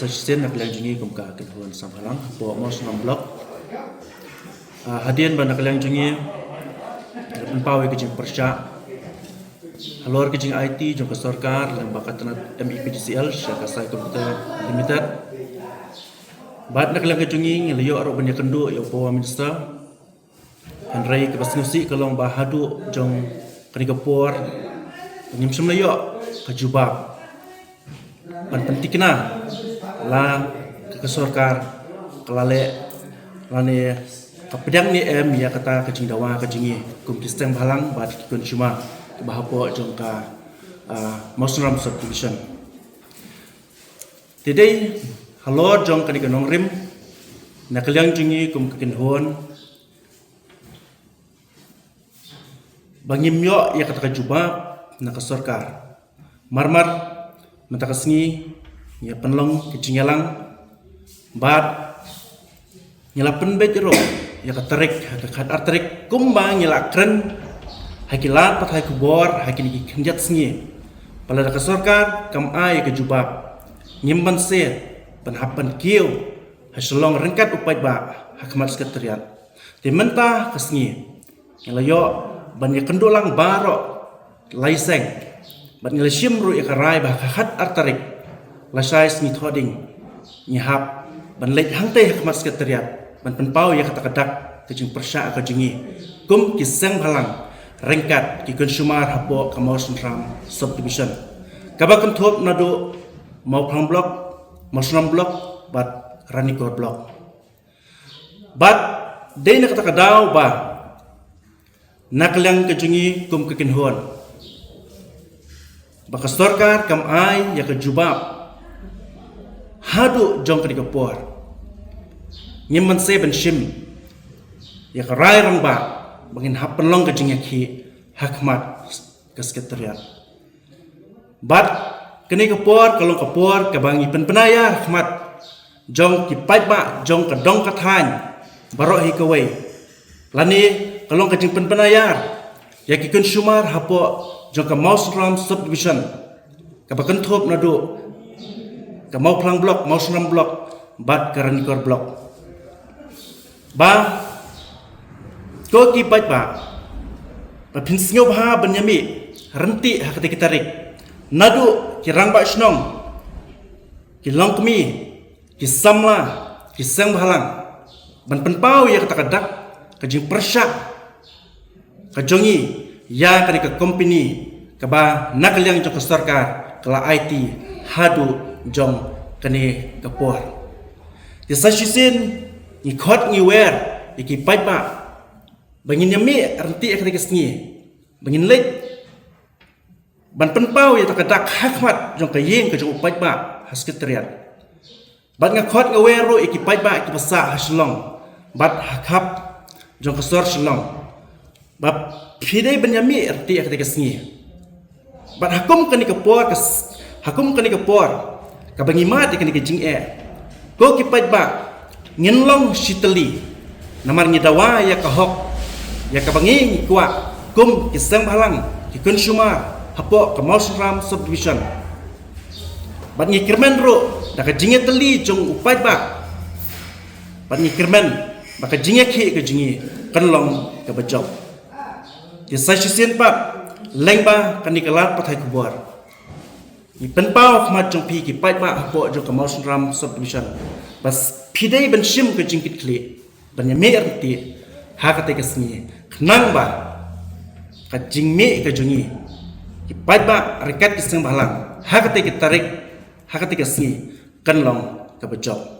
Sasisten nak lang jungi kum ka kethuan samhalang po mos nom blok hadian ban nak lang jungi pawe ke jing persya halor ke jing IT jong ke sarkar lang bakatan MEPDCL syaka sai komputer limited bat nak lang ke jungi ngeliyo aro banya kendu yo po minister Henry ke basnusi kalong bahadu jong kani kapor ngim semlayo ke jubab ban pentikna la ke sarkar kelale lane kapedang ni ya kata kejing dawa kejingi kum sistem balang bat kun cuma bahapo jong ka Mosram subdivision today halor jong kani kanong rim nakaliang jingi kum kekinhon bangim yo ya kata kejubab na ke sarkar marmar mentakasngi ya penlong kejingalang bat nyelapen bejero ya katarik hakat artarik kumbang nyelak kren hakilat pat hai kubor hakini kenjat sngi pala da sarkar kam ai ke jubab nyimban se penhapan kiu haslong rengkat upai ba hakmat sekretariat di mentah kesngi nyelayo ban ya kendolang baro laiseng ban nyela simru ya karai ba hakat artarik lasai sngi thoding nyahap ban lek hangte hakmat sekretariat ban penpau ya kata kadak kejing persya ka jingi kum kiseng halang rengkat ki consumer hapo ka Mosram subdivision kabakam thop nado mau phang block Mosram block bat ranikor block bat deina kata kadau ba naklang ka jingi kum kekinhon baka sarkar kam ai ya ka jubab hadu jong ka kapor nyimman se ben shim ya ka rai rang ba bangin hapan long ka jingya ki hakmat ka sekretariat bat kini kapor kalong kapor ka bangi penaya hakmat jong ki pai ba jong ka dong ka than baro hi ka wei lani kalong ka jing penaya ya ki consumer hapo jong ka Mosram subdivision ka bakan thop na do ka mau plang block Mosram block bat ka ranikor block ba ko ki pai ba pin singo ba benyami renti hakati kitarik nadu ki rang ba snong ki long kmi ki samla ki sang balang ban penpau ya kata kadak ka jing persya ka jongi ya kani ka company ka ba nakaliang jong ka sarkar kala IT hadu jong kani kapor ti sashisin ni khot ni wer iki pai ba bangin yami renti akati kesngi bangin lek ban penpau ya takadak hakmat jong kayeng ka jong pai ba sekretariat bat nga khot nga wero iki pai ba iki basa haslong bat hakap jong ka sor shlong bab phidei benyami renti akati kesngi bat hakum kani kapor hakum kani kapor ka bangimat ikani ke jing ko ki pai ba nginlong sitali namar ngidawa ya kahok ya kabangi kuat kum kisang balang ki consumer hapo ka Mosram subdivision bat ngikirmen ro da ka jinge teli jong upai ba bat ngikirmen baka jinge ki ka jingi kanlong ka bajok ki sasisen pa lengba kanikalat pathai kubor ni penpau khmat jong pi ki pai ba hapo jong ka Mosram subdivision bas pidei ben shim ka jingkit kli ban yamer ti hakate kesni kenang ba ka jingme ka jungi ki pai ba rekat kiseng balang hakate ki tarik hakate kesni kanlong ka bajok